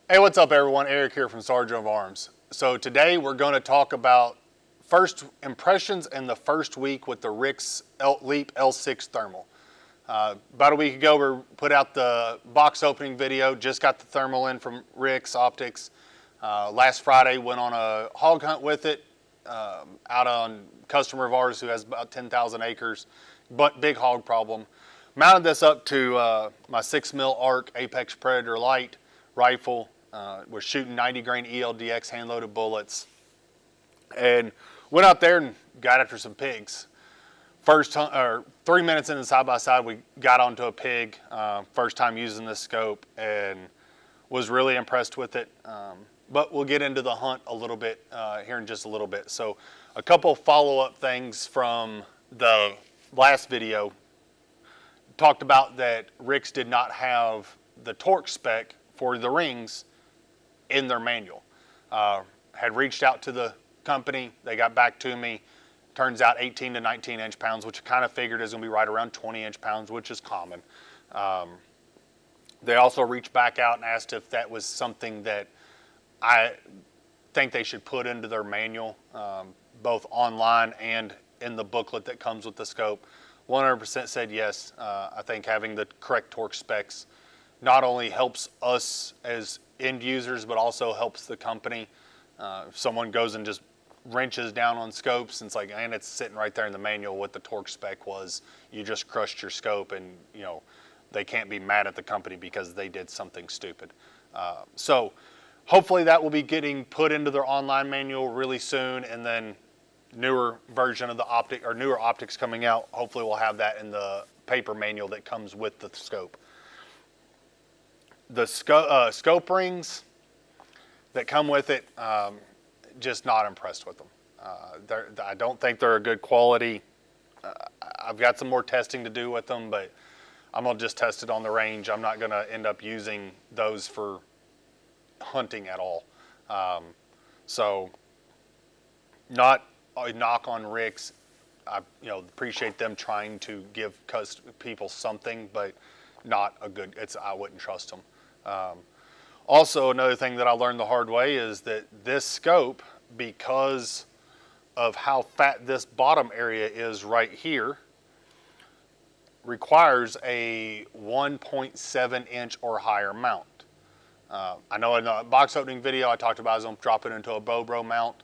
Hey, what's up everyone? Eric here from Sergeant of Arms. So today we're going to talk about first impressions in the first week with the Rix Leap L6 Thermal. About a week ago we put out the box opening video, just got the thermal in from Rix Optics. Last Friday went on a hog hunt with it, out on a customer of ours who has about 10,000 acres, but big hog problem. Mounted this up to my 6mm ARC Apex Predator Light rifle. We're shooting 90 grain ELDX hand loaded bullets, and went out there and got after some pigs. First 3 minutes into side by side, we got onto a pig. First time using this scope, and was really impressed with it. But we'll get into the hunt a little bit here in just a little bit. So a couple follow-up things from the last video. Talked about that Rix did not have the torque spec for the rings in their manual. Had reached out to the company, they got back to me. Turns out 18 to 19 inch-pounds, which I kind of figured is going to be right around 20 inch-pounds, which is common. They also reached back out and asked if that was something that I think they should put into their manual, both online and in the booklet that comes with the scope. 100% said yes. I think having the correct torque specs not only helps us as end users, but also helps the company. If someone goes and just wrenches down on scopes and it's like, and it's sitting right there in the manual what the torque spec was, you just crushed your scope, and they can't be mad at the company because they did something stupid. So hopefully that will be getting put into their online manual really soon, and then newer version of the newer optics coming out, hopefully we'll have that in the paper manual that comes with the scope. The scope rings that come with it, just not impressed with them. I don't think they're a good quality. I've got some more testing to do with them, but I'm gonna just test it on the range. I'm not gonna end up using those for hunting at all. So not a knock on Rix. I appreciate them trying to give people something, but not a good, I wouldn't trust them. Also, another thing that I learned the hard way is that this scope, because of how fat this bottom area is right here, requires a 1.7 inch or higher mount. I know in the box opening video I talked about I was going to drop it into a Bobro mount.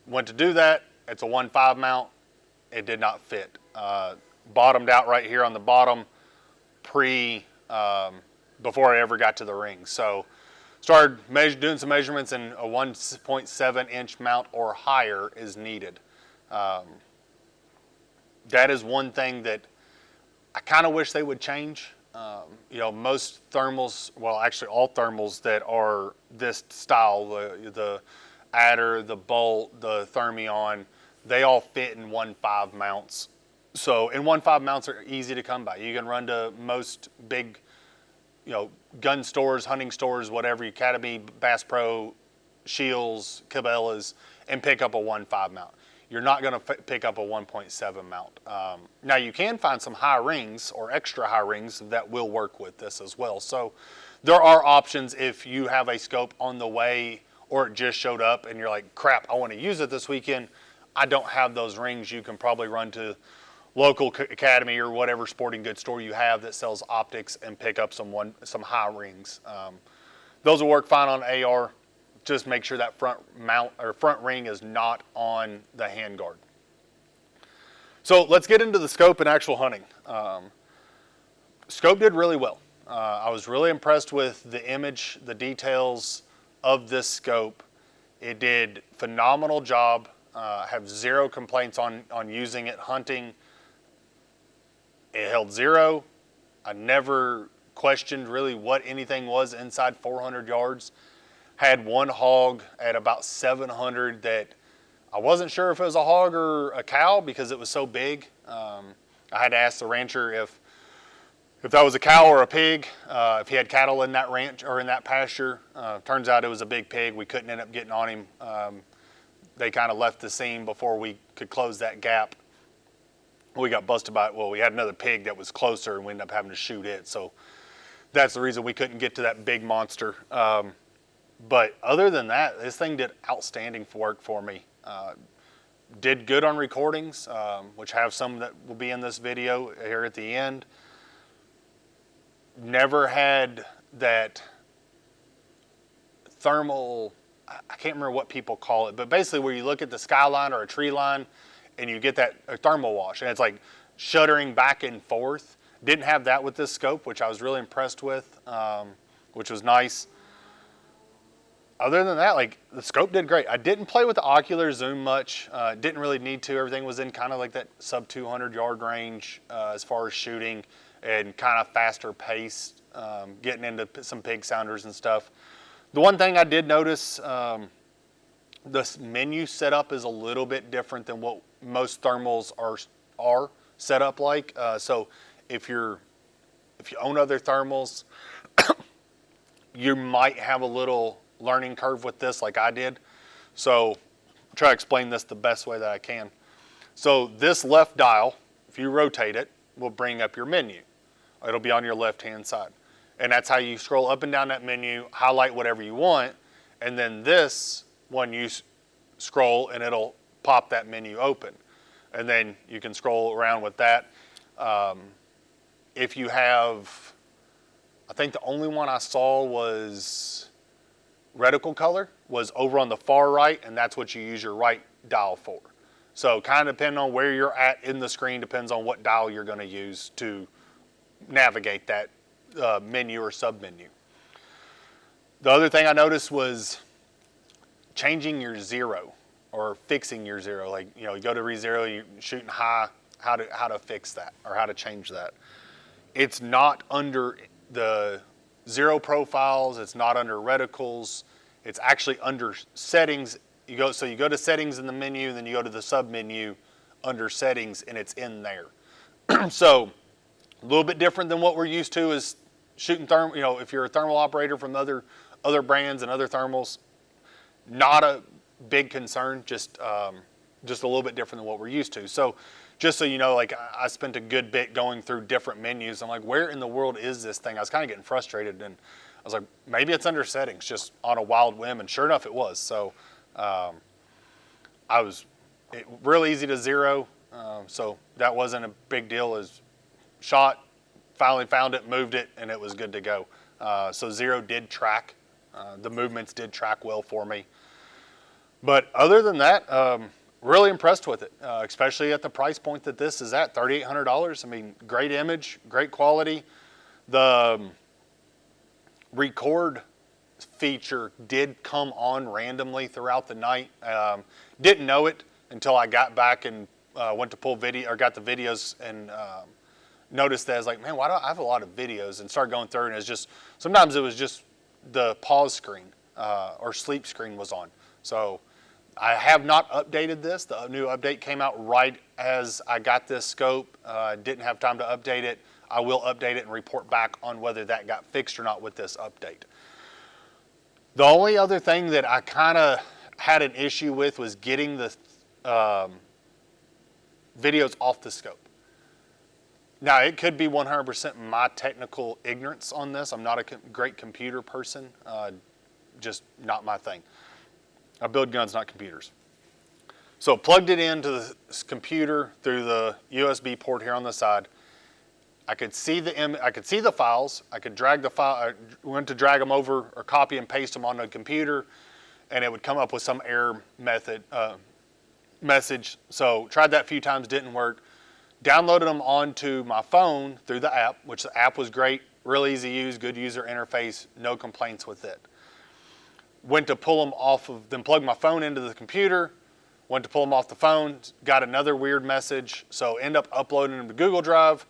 Went to do that, it's a 1.5 mount, it did not fit. Bottomed out right here on the bottom before I ever got to the ring. So started doing some measurements, and a 1.7 inch mount or higher is needed. That is one thing that I kind of wish they would change. Most thermals, well actually all thermals that are this style, the adder, the bolt, the thermion, they all fit in 1.5 mounts. So, and 1.5 mounts are easy to come by. You can run to most big gun stores, hunting stores, whatever, Academy, Bass Pro, Shields, Cabela's, and pick up a 1.5 mount. You're not going to pick up a 1.7 mount. Now you can find some high rings or extra high rings that will work with this as well. So there are options if you have a scope on the way or it just showed up and you're like, crap, I want to use it this weekend. I don't have those rings. You can probably run to local Academy or whatever sporting goods store you have that sells optics and pick up some high rings. Those will work fine on AR. Just make sure that front mount or front ring is not on the handguard. So let's get into the scope and actual hunting. Scope did really well. I was really impressed with the image, the details of this scope. It did phenomenal job. Have zero complaints on using it hunting. It held zero. I never questioned really what anything was inside 400 yards. Had one hog at about 700 that I wasn't sure if it was a hog or a cow because it was so big. I had to ask the rancher if that was a cow or a pig, if he had cattle in that ranch or in that pasture. Turns out it was a big pig. We couldn't end up getting on him. They kind of left the scene before we could close that gap. We got busted by it. Well, we had another pig that was closer and we ended up having to shoot it. So that's the reason we couldn't get to that big monster. But other than that, this thing did outstanding work for me. Did good on recordings, which have some that will be in this video here at the end. Never had that thermal, I can't remember what people call it, but basically where you look at the skyline or a tree line and you get that thermal wash, and it's like shuddering back and forth. Didn't have that with this scope, which I was really impressed with, which was nice. Other than that, like, the scope did great. I didn't play with the ocular zoom much. Didn't really need to. Everything was in kind of like that sub 200 yard range as far as shooting, and kind of faster pace, getting into some pig sounders and stuff. The one thing I did notice, this menu setup is a little bit different than what most thermals are set up like. So if you own other thermals, you might have a little learning curve with this like I did. So try to explain this the best way that I can. So this left dial, if you rotate it, will bring up your menu. It'll be on your left-hand side. And that's how you scroll up and down that menu, highlight whatever you want, and then this one you scroll and it'll pop that menu open. And then you can scroll around with that. If you have, I think the only one I saw was reticle color, was over on the far right, and that's what you use your right dial for. So kind of depending on where you're at in the screen, depends on what dial you're going to use to navigate that menu or sub-menu. The other thing I noticed was changing your zero or fixing your zero. Like, you know, you go to re-zero, you're shooting high, how to fix that or how to change that. It's not under the zero profiles, it's not under reticles, it's actually under settings. You go to settings in the menu, then you go to the sub-menu under settings, and it's in there. So a little bit different than what we're used to is shooting thermal. You know, if you're a thermal operator from other brands and other thermals, not a big concern. Just a little bit different than what we're used to. So, just so you know, like, I spent a good bit going through different menus. I'm like, where in the world is this thing? I was kind of getting frustrated, and I was like, maybe it's under settings, just on a wild whim. And sure enough, it was. So, real easy to zero. So that wasn't a big deal. As shot, finally found it, moved it, and it was good to go. So zero did track. The movements did track well for me. But other than that, really impressed with it, especially at the price point that this is at, $3,800. I mean, great image, great quality. The record feature did come on randomly throughout the night. Didn't know it until I got back and went to pull video, or got the videos, and noticed that I was like, man, why do I have a lot of videos? And started going through, and it's just, sometimes it was just the pause screen or sleep screen was on. So I have not updated this. The new update came out right as I got this scope. Didn't have time to update it. I will update it and report back on whether that got fixed or not with this update. The only other thing that I kind of had an issue with was getting the videos off the scope. Now, it could be 100% my technical ignorance on this. I'm not a great computer person, just not my thing. I build guns, not computers. So plugged it into the computer through the USB port here on the side. I could see the files. I could drag the file. I went to drag them over or copy and paste them on the computer, and it would come up with some error message. So tried that a few times, didn't work. Downloaded them onto my phone through the app, which the app was great, real easy to use, good user interface, no complaints with it. Went to pull them off of, then plugged my phone into the computer, went to pull them off the phone, got another weird message, so end up uploading them to Google Drive,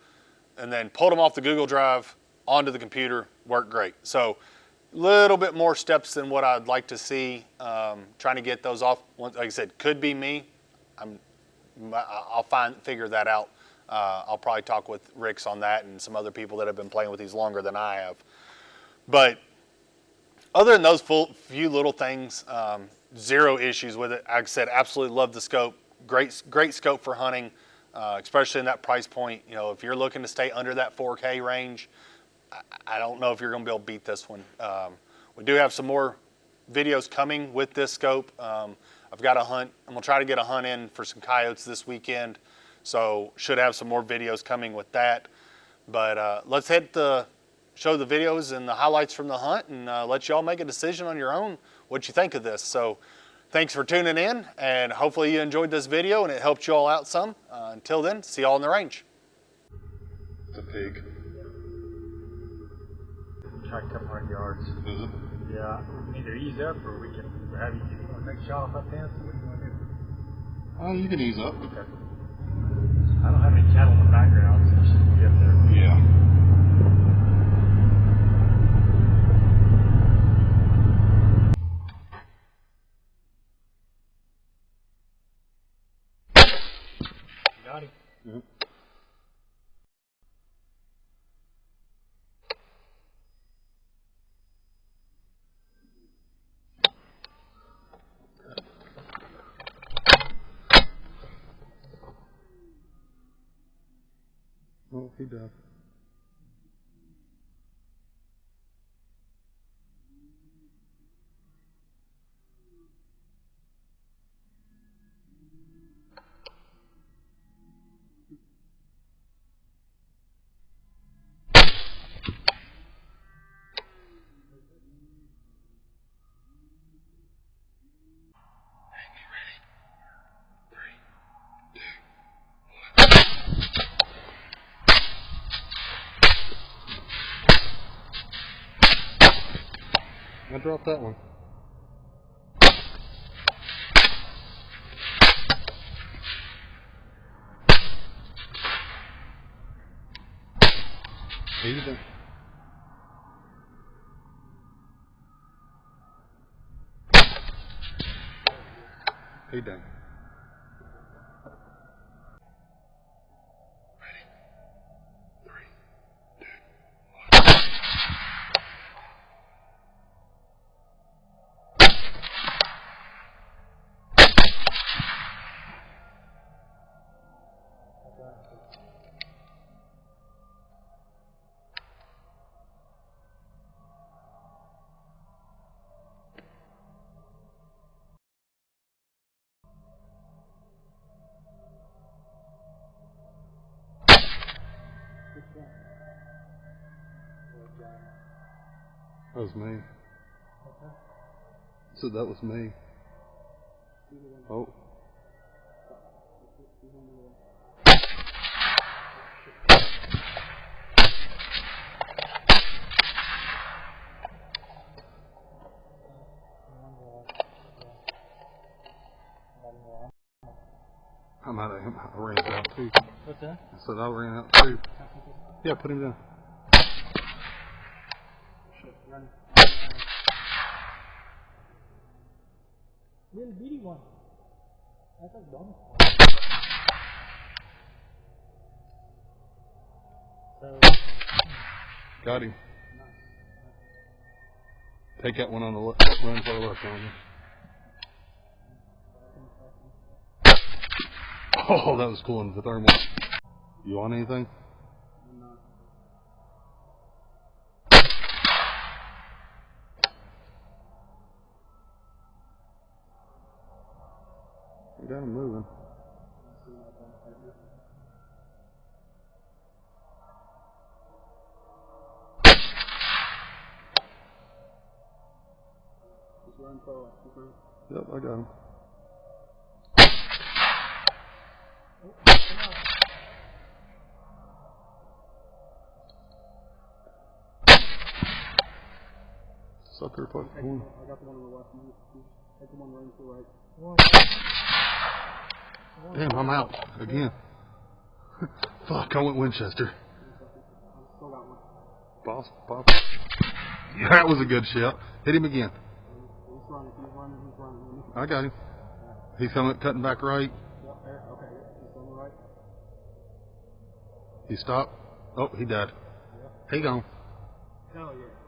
and then pulled them off the Google Drive onto the computer, worked great. So a little bit more steps than what I'd like to see, trying to get those off. Like I said, could be me. I'll figure that out. I'll probably talk with Rix on that and some other people that have been playing with these longer than I have. But other than those few little things, zero issues with it. Like I said, absolutely love the scope. Great scope for hunting, especially in that price point. You know, if you're looking to stay under that 4K range, I don't know if you're going to be able to beat this one. We do have some more videos coming with this scope. I've got a hunt. I'm gonna try to get a hunt in for some coyotes this weekend, so should have some more videos coming with that. But let's show the videos and the highlights from the hunt, and let y'all make a decision on your own what you think of this. So thanks for tuning in, and hopefully you enjoyed this video and it helped you all out some. Until then, see y'all in the range. It's a pig. Try a couple more yards. Is it? Yeah, we can either ease up or we can have you take a shot off that fence. What do you want to do? Oh, you can ease up. Okay. I don't have any cattle in the background, so you should be up there. Yeah. Got him. Mm-hmm. Oh, he does. I dropped that one. Easy done. He done. That was me. So that was me. Oh. I'm out of him. I ran it out too. What's that? I said I ran out too. Yeah, put him down. Run. Little bitty one. That's a dumb. So. Got him. Nice. Take that one on the left. Run for the left on you. Oh, that was cool in the thermal. You want anything? You got him moving. Yep, I got him. Sucker puck. I got the one on the left. Take the one running to the right. Damn, I'm out again. Fuck, I went Winchester. I still got one. Boss, pop. That was a good shot. Hit him again. He's running. I got him. He's coming, cutting back right. Yep, there. Okay. He's on the right. He stopped. Oh, he died. Yep. He gone. Hell yeah.